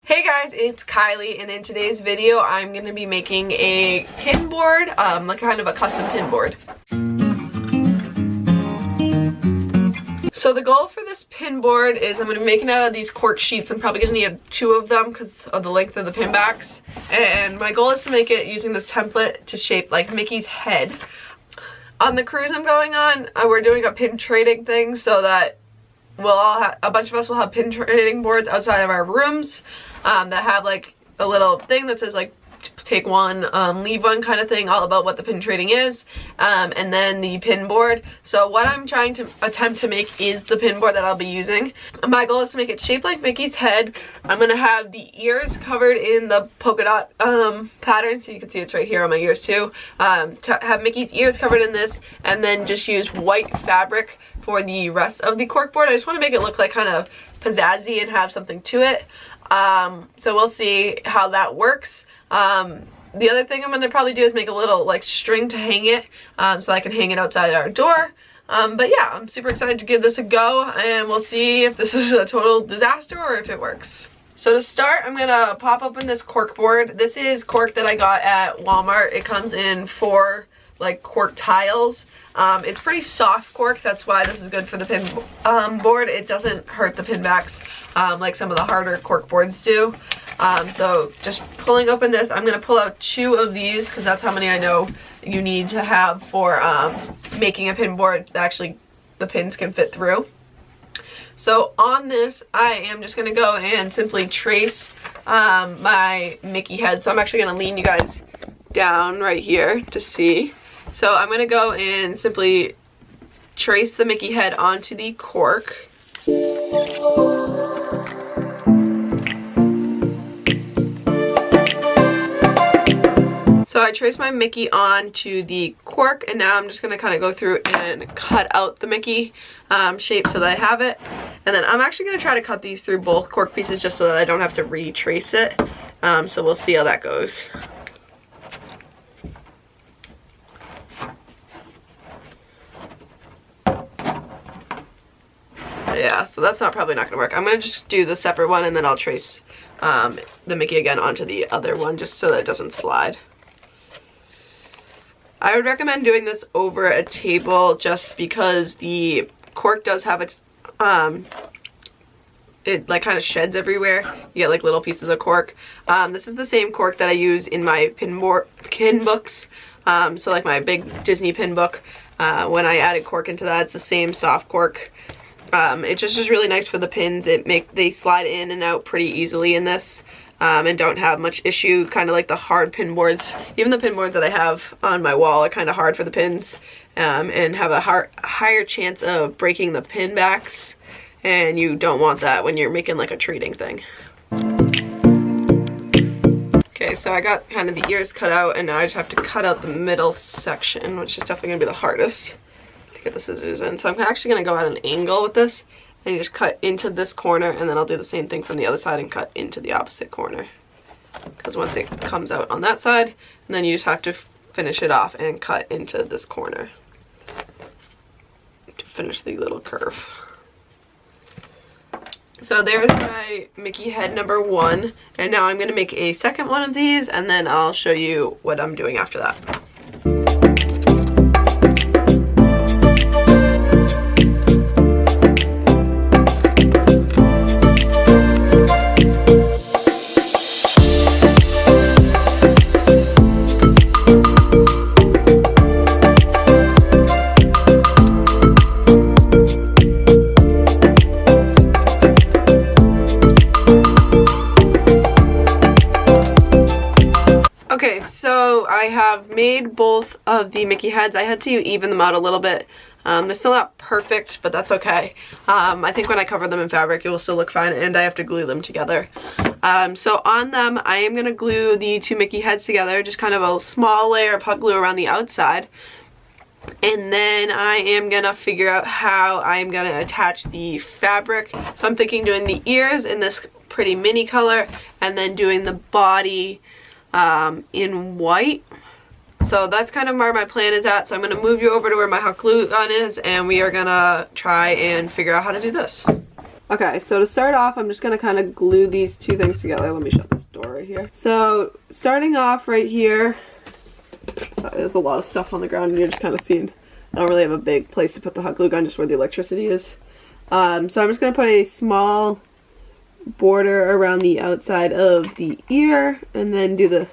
Hey guys, it's Kylie, and in today's video I'm going to be making a pin board, like kind of a custom pin board. So the goal for this pin board is I'm going to be making it out of these cork sheets. I'm probably going to need 2 of them because of the length of the pin backs. And my goal is to make it using this template to shape like Mickey's head. On the cruise I'm going on, we're doing a pin trading thing so that we'll all have, a bunch of us will have pin trading boards outside of our rooms that have like a little thing that says like take one, leave one kind of thing, all about what the pin trading is, and then the pin board. So what I'm trying to attempt to make is the pin board that I'll be using. My goal is to make it shaped like Mickey's head. I'm going to have the ears covered in the polka dot pattern, so you can see it's right here on my ears too. To have Mickey's ears covered in this, and then just use white fabric for the rest of the cork board. I just want to make it look like kind of pizzazzy and have something to it. So we'll see how that works. The other thing I'm going to probably do is make a little like string to hang it, so I can hang it outside our door. But yeah, I'm super excited to give this a go, and we'll see if this is a total disaster or if it works. So to start, I'm going to pop open this cork board. This is cork that I got at Walmart. It comes in 4 like cork tiles. It's pretty soft cork, that's why this is good for the pin board. It doesn't hurt the pin backs like some of the harder cork boards do. So just pulling open this, I'm going to pull out 2 of these because that's how many I know you need to have for making a pin board that actually the pins can fit through. So on this, I am just going to go and simply trace my Mickey head. So I'm actually going to lean you guys down right here to see. So I'm going to go and simply trace the Mickey head onto the cork. So I traced my Mickey onto the cork, and now I'm just going to kind of go through and cut out the Mickey shape so that I have it. And then I'm actually going to try to cut these through both cork pieces just so that I don't have to retrace it. So we'll see how that goes. Yeah, so that's probably not gonna work. I'm gonna just do the separate one, and then I'll trace the Mickey again onto the other one just so that it doesn't slide. I would recommend doing this over a table just because the cork does have it like kind of sheds everywhere. You get like little pieces of cork. This is the same cork that I use in my pin books. So like my big Disney pin book, when I added cork into that, it's the same soft cork. It just is really nice for the pins. They slide in and out pretty easily in this, and don't have much issue, kind of like the hard pin boards. Even the pin boards that I have on my wall are kind of hard for the pins, and have a higher chance of breaking the pin backs, and you don't want that when you're making like a trading thing. Okay, so I got kind of the ears cut out, and now I just have to cut out the middle section, which is definitely going to be the hardest. Get the scissors in. So I'm actually going to go at an angle with this and just cut into this corner, and then I'll do the same thing from the other side and cut into the opposite corner, because once it comes out on that side, and then you just have to finish it off and cut into this corner to finish the little curve. So there's my Mickey head number 1, and now I'm going to make a second one of these, and then I'll show you what I'm doing after that. Okay, so I have made both of the Mickey heads. I had to even them out a little bit. They're still not perfect, but that's okay. I think when I cover them in fabric, it will still look fine, and I have to glue them together. So on them, I am going to glue the 2 Mickey heads together, just kind of a small layer of hot glue around the outside. And then I am going to figure out how I am going to attach the fabric. So I'm thinking doing the ears in this pretty mini color, and then doing the body in white. So that's kind of where my plan is at. So I'm going to move you over to where my hot glue gun is, and we are going to try and figure out how to do this. Okay, so to start off, I'm just gonna kind of glue these two things together. Let me shut this door right here. So starting off right here, there's a lot of stuff on the ground and you're just kind of seeing, I don't really have a big place to put the hot glue gun, just where the electricity is. So I'm just gonna put a small border around the outside of the ear and then do the,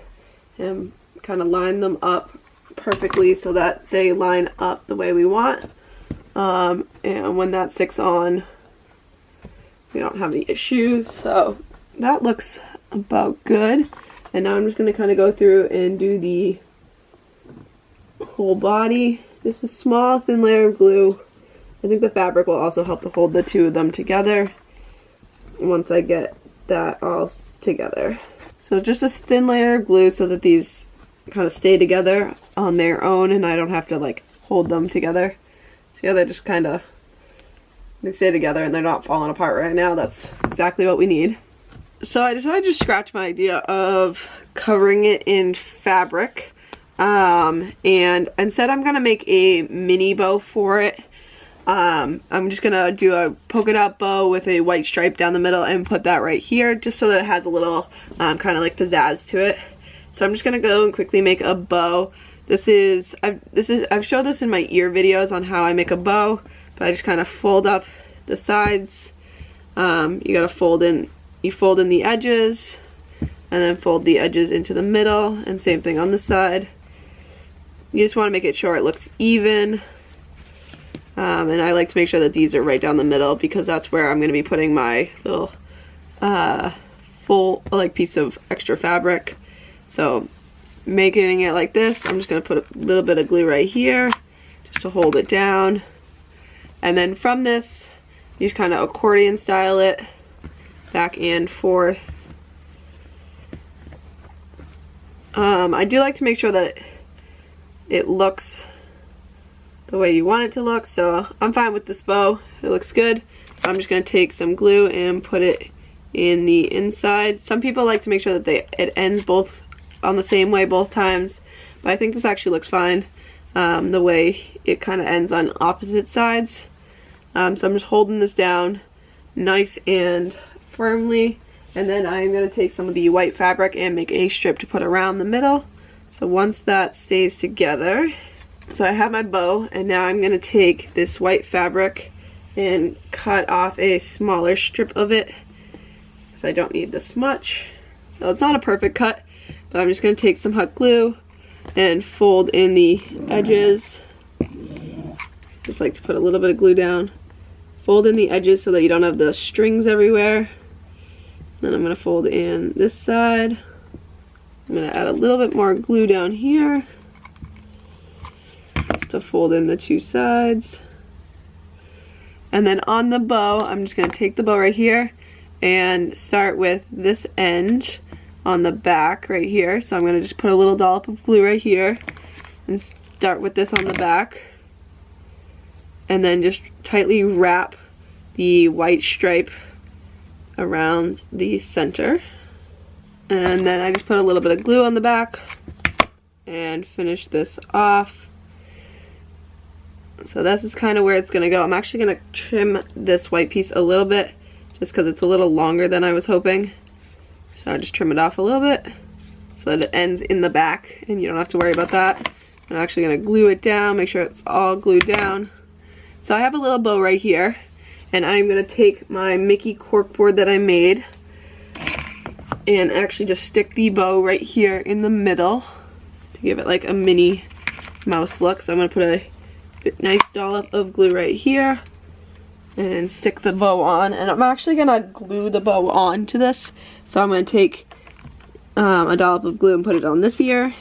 kind of line them up perfectly so that they line up the way we want. And when that sticks on, we don't have any issues. So that looks about good. And now I'm just going to kind of go through and do the whole body. Just a small thin layer of glue. I think the fabric will also help to hold the two of them together once I get that all together. So just a thin layer of glue so that these kind of stay together on their own and I don't have to like hold them together. So yeah, they're just kind of, they stay together and they're not falling apart right now. That's exactly what we need. So I decided to scratch my idea of covering it in fabric. And instead I'm going to make a mini bow for it. I'm just going to do a polka dot bow with a white stripe down the middle and put that right here just so that it has a little kind of like pizzazz to it. So I'm just going to go and quickly make a bow. I've showed this in my ear videos on how I make a bow. But I just kind of fold up the sides. You gotta fold in the edges and then fold the edges into the middle, and same thing on the side. You just want to make it sure it looks even. And I like to make sure that these are right down the middle because that's where I'm going to be putting my little full piece of extra fabric. So making it like this, I'm just going to put a little bit of glue right here just to hold it down. And then from this, you just kind of accordion style it back and forth. I do like to make sure that it looks the way you want it to look, so I'm fine with this bow. It looks good. So I'm just going to take some glue and put it in the inside. Some people like to make sure that it ends both on the same way both times, but I think this actually looks fine the way it kind of ends on opposite sides. So I'm just holding this down nice and firmly, and then I'm going to take some of the white fabric and make a strip to put around the middle. So once that stays together, so I have my bow, and now I'm going to take this white fabric and cut off a smaller strip of it because I don't need this much. So it's not a perfect cut, but I'm just going to take some hot glue and fold in the edges. Just like to put a little bit of glue down. Fold in the edges so that you don't have the strings everywhere. Then I'm going to fold in this side. I'm going to add a little bit more glue down here just to fold in the two sides. And then on the bow, I'm just going to take the bow right here and start with this end on the back right here. So I'm going to just put a little dollop of glue right here and start with this on the back. And then just tightly wrap the white stripe around the center. And then I just put a little bit of glue on the back and finish this off. So this is kind of where it's going to go. I'm actually going to trim this white piece a little bit just because it's a little longer than I was hoping. So I'll just trim it off a little bit so that it ends in the back and you don't have to worry about that. I'm actually going to glue it down, make sure it's all glued down. So I have a little bow right here, and I'm going to take my Mickey corkboard that I made and actually just stick the bow right here in the middle to give it like a mini mouse look. So I'm going to put a nice dollop of glue right here and stick the bow on. And I'm actually going to glue the bow on to this. So I'm going to take a dollop of glue and put it on this ear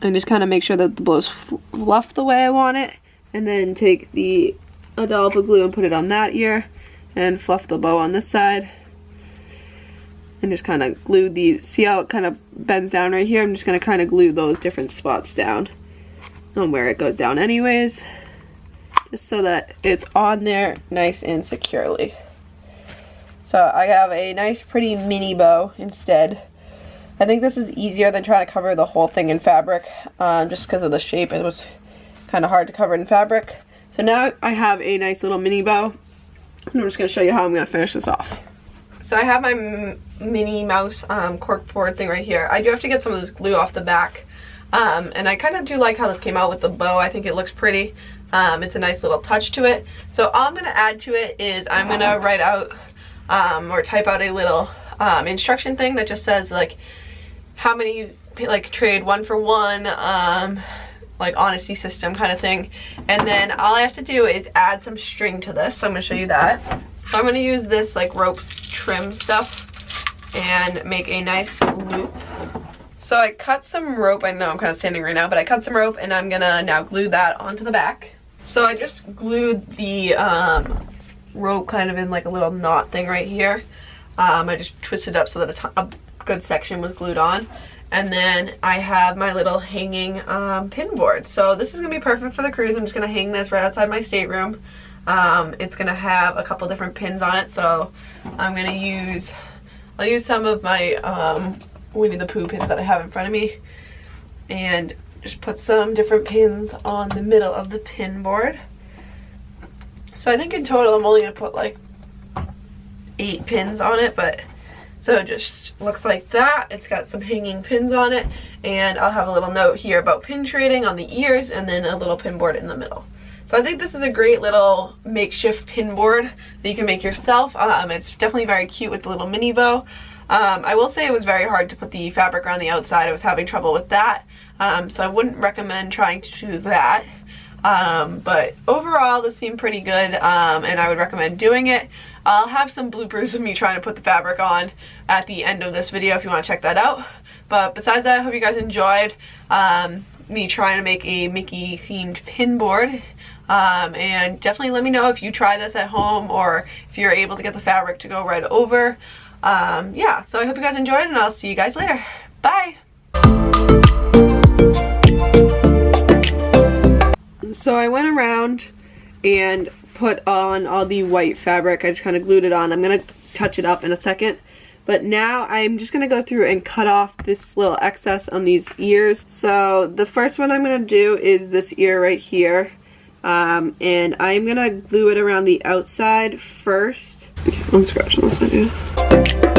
and just kind of make sure that the bow's fluffed the way I want it. And then take a dollop of glue and put it on that ear and fluff the bow on this side. And just kind of glue these. See how it kind of bends down right here? I'm just going to kind of glue those different spots down on where it goes down anyways. Just so that it's on there nice and securely. So I have a nice pretty mini bow instead. I think this is easier than trying to cover the whole thing in fabric. Just because of the shape, it was kind of hard to cover in fabric. So now I have a nice little mini bow. And I'm just going to show you how I'm going to finish this off. So I have my Minnie Mouse cork board thing right here. I do have to get some of this glue off the back. And I kind of do like how this came out with the bow. I think it looks pretty. It's a nice little touch to it. So all I'm going to add to it is I'm going to write out or type out a little instruction thing that just says like how many, like trade 1 for 1, like honesty system kind of thing. And then all I have to do is add some string to this. So I'm going to show you that. So I'm going to use this like rope trim stuff and make a nice loop. So I cut some rope. I know I'm kind of standing right now, but I cut some rope and I'm going to now glue that onto the back. So I just glued the rope kind of in like a little knot thing right here. I just twisted up so that a good section was glued on. And then I have my little hanging pin board. So this is going to be perfect for the cruise. I'm just going to hang this right outside my stateroom. It's going to have a couple different pins on it. So I'm going to I'll use some of my Winnie the Pooh pins that I have in front of me. And just put some different pins on the middle of the pin board. So I think in total I'm only going to put like 8 pins on it, but so it just looks like that. It's got some hanging pins on it, and I'll have a little note here about pin trading on the ears and then a little pin board in the middle. So I think this is a great little makeshift pin board that you can make yourself. It's definitely very cute with the little mini bow. I will say it was very hard to put the fabric around the outside. I was having trouble with that, so I wouldn't recommend trying to do that. But overall this seemed pretty good, and I would recommend doing it. I'll have some bloopers of me trying to put the fabric on at the end of this video if you want to check that out. But besides that, I hope you guys enjoyed me trying to make a Mickey themed pin board. And definitely let me know if you try this at home or if you're able to get the fabric to go right over. Yeah, so I hope you guys enjoyed, and I'll see you guys later. Bye! So I went around and put on all the white fabric. I just kind of glued it on. I'm going to touch it up in a second. But now I'm just going to go through and cut off this little excess on these ears. So the first one I'm going to do is this ear right here. And I'm going to glue it around the outside first. I'm scratching this idea.